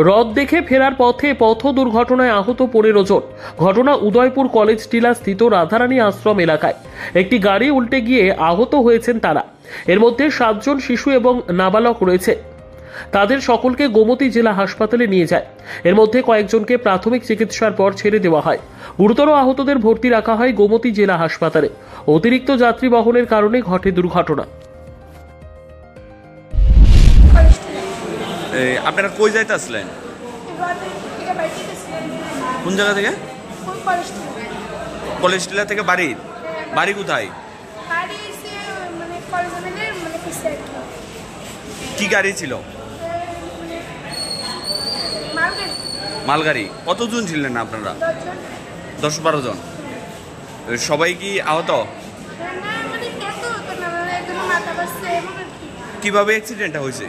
রথ দেখে ফেরার পথে পথ দুর্ঘটনায় আহত 15 জন। ঘটনা উদয়পুর কলেজ টিলা স্থিত রাধারানী আশ্রম এলাকায়। একটি গাড়ি উল্টে গিয়ে আহত হয়েছেন তারা। এর মধ্যে 7 জন শিশু এবং নাবালক রয়েছে। তাদের সকলকে গোমতী জেলা হাসপাতালে নিয়ে যায়। এর মধ্যে কয়েকজনকে প্রাথমিক চিকিৎসার পর ছেড়ে দেওয়া হয়। গুরুতর আহতদের ভর্তি রাখা হয় গোমতী জেলা হাসপাতালে। অতিরিক্ত যাত্রী বহনের কারণে ঘটে দুর্ঘটনা। আপনারা কই যাইতে আসলেন? কোন জায়গা থেকে? কলেজ টিলা থেকে বাড়ি? বাড়ি কোথায়? কি গাড়ি ছিল? মালগাড়ি। কতজন ছিলেন আপনারা? 10-12 জন। সবাই কি আহত? কিভাবে অ্যাক্সিডেন্টটা হয়েছে?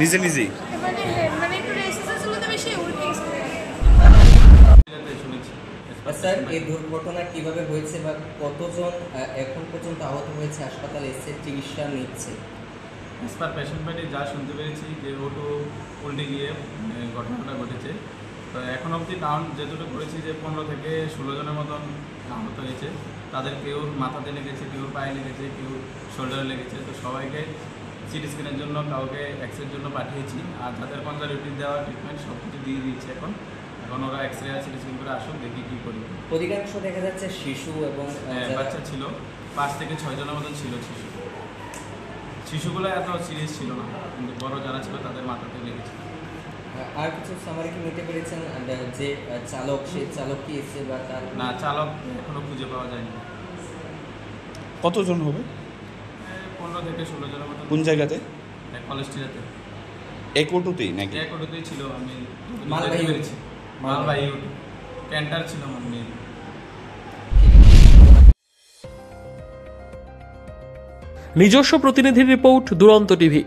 নিজে নিজেই? স্যার, এই দুর্ঘটনা কিভাবে হয়েছে বা কতজন এখন পর্যন্ত আহত হয়েছে, হাসপাতালে এসে চিকিৎসা নিচ্ছে? পেশেন্ট পার্টি যা শুনতে পেরেছি যে অটো উল্টে গিয়ে ঘটনাটা ঘটেছে। তো এখন অবধি কাউন্ট যেটুকু করেছি যে 15 থেকে 16 জনের মতন আহত হয়েছে। তাদের কেউ মাথাতে লেগেছে, কেউ পায়ে লেগেছে, কেউ শোল্ডারে লেগেছে। তো সবাইকে সিটি স্ক্যানের জন্য, কাউকে এক্সরের জন্য পাঠিয়েছি। আর যাদের কনজারভেটিভ দেওয়া ট্রিটমেন্ট সব কিছু দিয়ে দিচ্ছে। এখন ওরা এক্সরে আর সিটি স্ক্যান করে আসুক, দেখি কী করি। অধিকাংশ দেখা যাচ্ছে শিশু এবং বাচ্চা ছিল। 5 থেকে 6 জনের মতন ছিল শিশু। শিশুগুলো এত সিরিয়াস ছিল না, কিন্তু বড় যারা ছিল তাদের মাথাতে লেগেছে। আর কিছু সামারি কি নিতে পেরেছেন যে চালক, সেই চালক কি এসে বা তার? না, চালক এখনো খুঁজে পাওয়া যায়নি। কতজন হবে? 15 থেকে 16 জনের মতো। কোন জায়গাতে? কলেজ টিলাতে। এক অটোতেই নাকি? এক অটোতেই ছিল। আমি মালবাহী পেরেছি। মালবাহী অটো, ক্যান্টার ছিল মানে। নিজস্ব প্রতিনিধির রিপোর্ট, দুরন্ত টিভি।